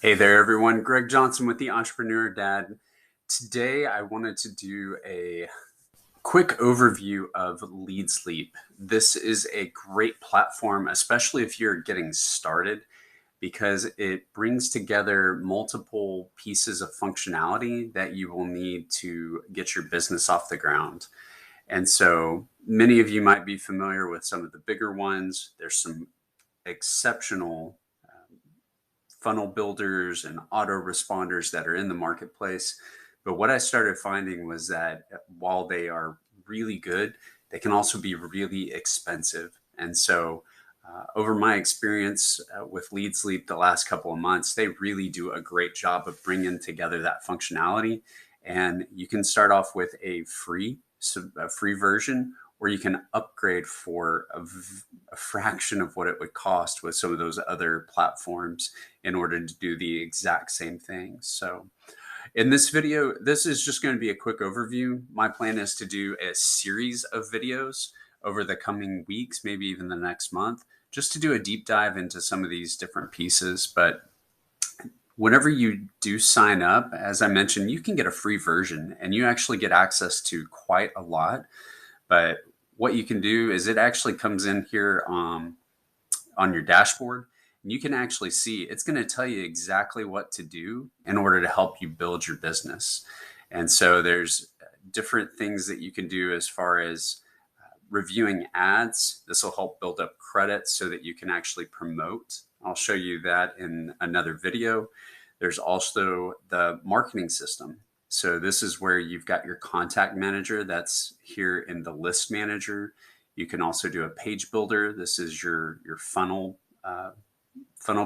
Hey there, everyone. Gregg Johnson with the Entrepreneur Dad. Today, I wanted to do a quick overview of LeadsLeap. This is a great platform, especially if you're getting started, because it brings together multiple pieces of functionality that you will need to get your business off the ground. And so many of you might be familiar with some of the bigger ones. There's some exceptional funnel builders and autoresponders that are in the marketplace. But what I started finding was that while they are really good, they can also be really expensive. And so, over my experience with LeadsLeap the last couple of months, they really do a great job of bringing together that functionality. And you can start off with a free version, or you can upgrade for a fraction of what it would cost with some of those other platforms in order to do the exact same thing. So in this video, this is just going to be a quick overview. My plan is to do a series of videos over the coming weeks, maybe even the next month, just to do a deep dive into some of these different pieces. But whenever you do sign up, as I mentioned, you can get a free version and you actually get access to quite a lot. But what you can do is it actually comes in here on your dashboard. And you can actually see it's going to tell you exactly what to do in order to help you build your business. And so there's different things that you can do as far as reviewing ads. This will help build up credit so that you can actually promote. I'll show you that in another video. There's also the marketing system. So this is where you've got your contact manager that's here in the list manager. You can also do a page builder. This is your funnel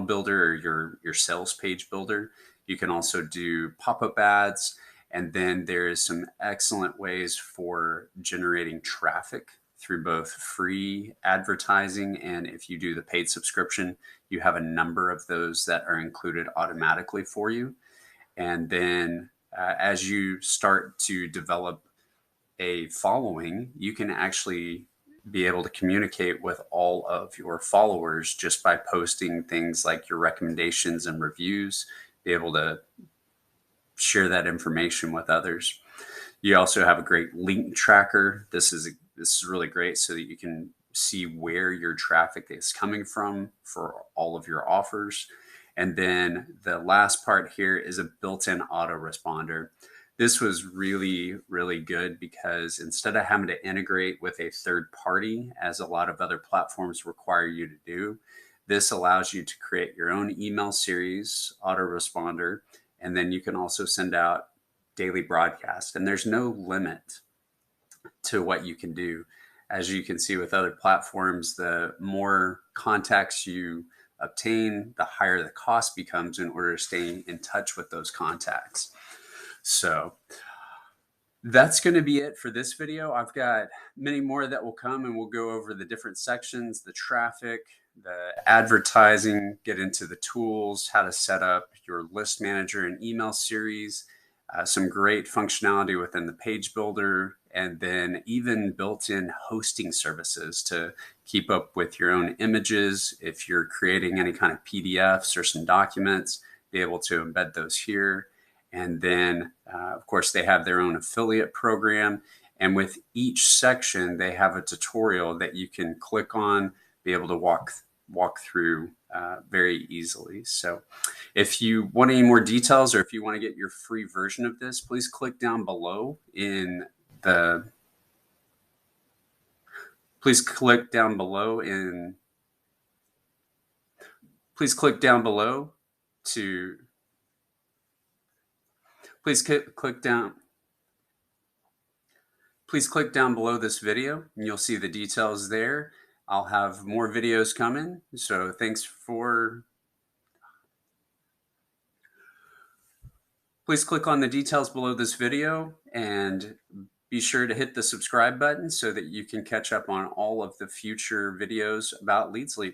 builder, or your sales page builder. You can also do pop-up ads. And then there's some excellent ways for generating traffic through both free advertising, and if you do the paid subscription, you have a number of those that are included automatically for you. And then as you start to develop a following, you can actually be able to communicate with all of your followers just by posting things like your recommendations and reviews, be able to share that information with others. You also have a great link tracker. This is really great so that you can see where your traffic is coming from for all of your offers. And then the last part here is a built-in autoresponder. This was really, really good because instead of having to integrate with a third party, as a lot of other platforms require you to do, this allows you to create your own email series autoresponder, and then you can also send out daily broadcast. And there's no limit to what you can do. As you can see with other platforms, the more contacts you obtain, the higher the cost becomes in order to stay in touch with those contacts. So that's going to be it for this video. I've got many more that will come, and we'll go over the different sections, the traffic, the advertising, get into the tools, how to set up your list manager and email series, some great functionality within the page builder, and then even built-in hosting services to keep up with your own images. If you're creating any kind of PDFs or some documents, be able to embed those here. And then, of course, they have their own affiliate program. And with each section, they have a tutorial that you can click on, be able to walk through very easily. So if you want any more details, or if you want to get your free version of this, please click down below please click down below please click down below to please click down below this video and you'll see the details there. I'll have more videos coming, so please click on the details below this video and be sure to hit the subscribe button so that you can catch up on all of the future videos about LeadsLeap.